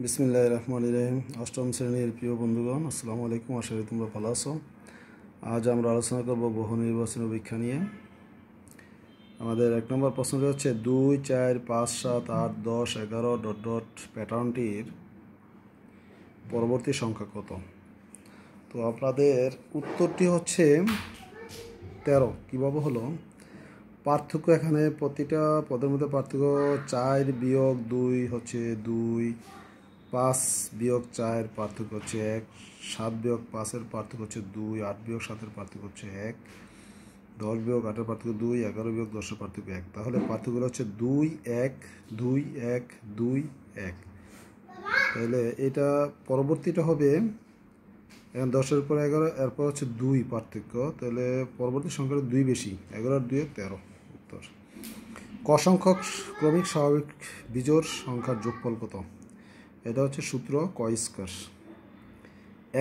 বিসমিল্লাহির রহমানির রহিম। অষ্টম শ্রেণীর প্রিয় বন্ধুগণ, আসসালামু আলাইকুম। আশা করি তোমরা ভালো আছো। আজ আমরা আলোচনা করব বহু নির্বাচনী পরীক্ষা নিয়ে। আমাদের 1 নম্বর প্রশ্নটি হচ্ছে 2, 4, 5, 7, 8, 10, 11 ডট ডট প্যাটার্নটির পরবর্তী সংখ্যা কত? তো আপনাদের উত্তরটি হচ্ছে 13। কীভাবে হলো? পার্থক্য এখানে প্রতিটা পদের মধ্যে পার্থক্য 4 বিয়োগ 2 হচ্ছে 2, 5 বিয়োগ 4 পার্থক্য হচ্ছে 1, 7 বিয়োগ 5-এর পার্থক্য হচ্ছে 2, 8 বিয়োগ 7-এর পার্থক্য হচ্ছে 1, 10 বিয়োগ 8-এর পার্থক্য 2, 11 বিয়োগ 10-এর পার্থক্য 1। তাহলে পার্থক্যগুলো হচ্ছে 2, 1, 2, 1, 2, 1। তাহলে এটা পরবর্তীটা হবে এখন 10-এর উপর 11, এরপর হচ্ছে 2 পার্থক্য। তাহলে পরবর্তী সংখ্যাটা 2 বেশি, 11 আর 2 13 উত্তর। ক সংখ্যক ক্রমিক স্বাভাবিক বিজোড় সংখ্যার যোগফল কত? এটা হচ্ছে সূত্র ক স্কয়ার।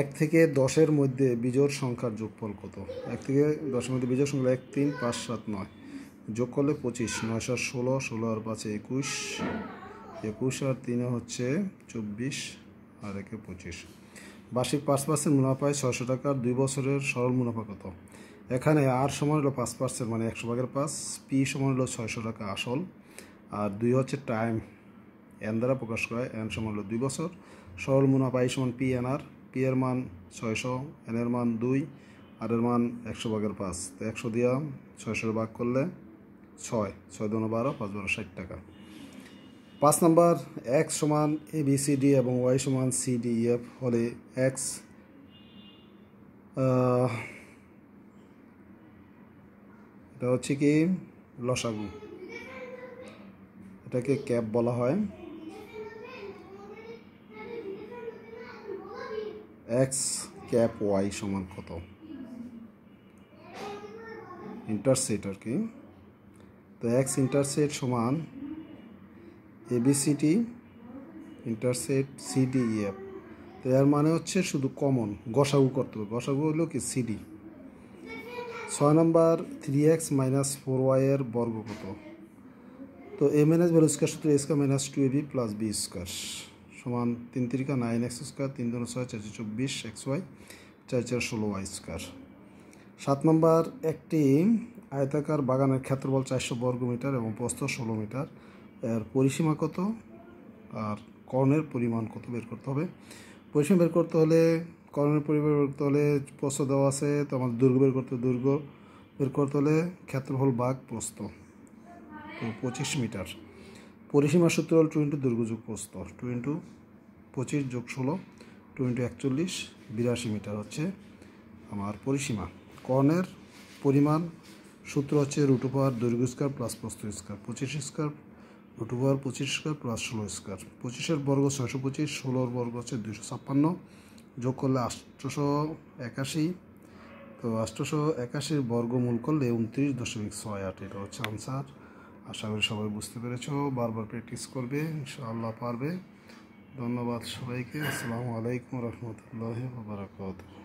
1 থেকে 10-এর মধ্যে বিজোড় সংখ্যার যোগফল কত? 1 থেকে 10-এর মধ্যে বিজোড় সংখ্যা 1, 3, 5, 7, 9। যোগ করলে 25, 9 আর 16, 16 আর 5 21, 21 আর 3 হচ্ছে 24 আর 1 25। বার্ষিক 5% মুনাফায় 600 টাকার 2 বছরের সরল মুনাফা কত? এখানে আর সমান হলো 5%, মানে 100/5। পি সমান হলো 600 টাকা আসল, আর 2 হচ্ছে টাইম, এন দ্বারা প্রকাশ করা। এন সমান হলো 2 বছর। সরল মুনাফা আই সমান পি এন আর। পি এর মান 600, এন এর মান 2, আর এর মান 100/5। তো 100 দিয়া 600 ভাগ করলে 6, 6 2 12, 5 12 60 টাকা। 5 নম্বর, এক্স সমান এ বি সি ডি এবং ওয়াই সমান সি ডি ই এফ হলে এক্স এটা হচ্ছে কি লসাগু, এটাকে ক্যাপ বলা হয়। এক্স ক্যাপ ওয়াই সমান কত? ইন্টারসেট আর কি। তো এক্স ইন্টারসেট সমান A B C D intersect C D E F. তো এর মানে হচ্ছে শুধু কমন গসাগু করতে হবে। গসাগু হলো কি সিডি। 6 নম্বর, 3x - 4y এর বর্গ কত? তো এ মাইনাস ভ্যালু স্কোয়ার সূত্র a square minus 2ab plus b square সমান 3 3 9x square, 3 2 6 4 24 xy, 4 4 16y square. 7 নম্বর, একটি আয়তাকার বাগানের ক্ষেত্রফল 400 বর্গমিটার এবং প্রস্থ 16 মিটার। এর পরিসীমা কত আর কর্ণের পরিমাণ কত বের করতে হবে? পরিসীমা বের করতে হলে, কর্ণের পরিমাণ বের করতে হলে প্রস্থ দেওয়া আছে, তো আমাদের দৈর্ঘ্য বের করতে হবে। দৈর্ঘ্য বের করতে হলে ক্ষেত্রফল ভাগ প্রস্থ, তো 25 মিটার। পরিসীমার সূত্র হল 2 × দৈর্ঘ্য যোগ প্রস্থ, 2 × 25 যোগ 16, 2 × 41, 82 মিটার হচ্ছে আমার পরিসীমা। কর্ণের পরিমাণ সূত্র হচ্ছে √, দৈর্ঘ্য স্কয়ার প্লাস প্রস্থ square, 25 square √, 25 square plus 16 square. 25-এর বর্গ 625, 16-এর বর্গ হচ্ছে 256, যোগ করলে 881। তো 881-র বর্গমূল করলে 29.68। এটা হচ্ছে আনসার। আশা করি সবাই বুঝতে পেরেছ। বারবার প্র্যাকটিস করবে, ইনশাআল্লাহ পারবে। ধন্যবাদ সবাইকে। আসসালামু আলাইকুম রহমতুল্লাহি ওয়া বারাকাতুহু।